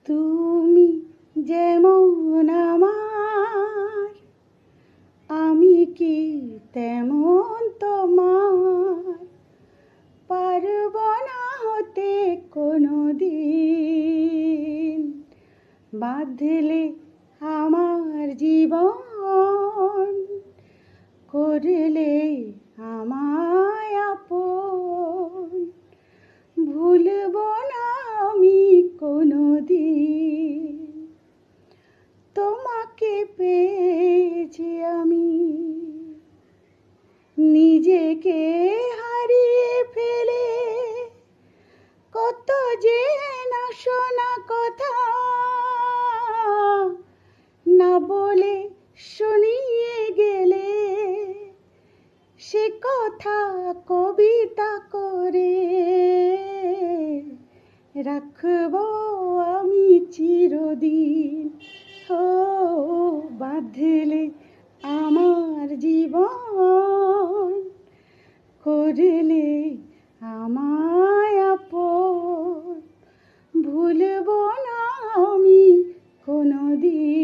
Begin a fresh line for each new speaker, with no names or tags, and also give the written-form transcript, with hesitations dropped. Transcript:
তুমি যেমন আমার, আমি কি তেমন তোমার। পারব না হতে কোনোদিন, বাঁধলে আমার জীবন, করলে আমায় আপন। ভুলব না আমি কোনোদিন, তোমাকে পেয়েছি আমি। নিজেকে হারিয়ে ফেলে কত যে না শোনা কথা, না বলে শুনিয়ে গেলে সে কথা কবিতা করে রাখবো আমি চিরদিন। ও বাঁধলে আমার জীবন, করলে আমায় আপন। ভুলব না আমি কোনোদিন।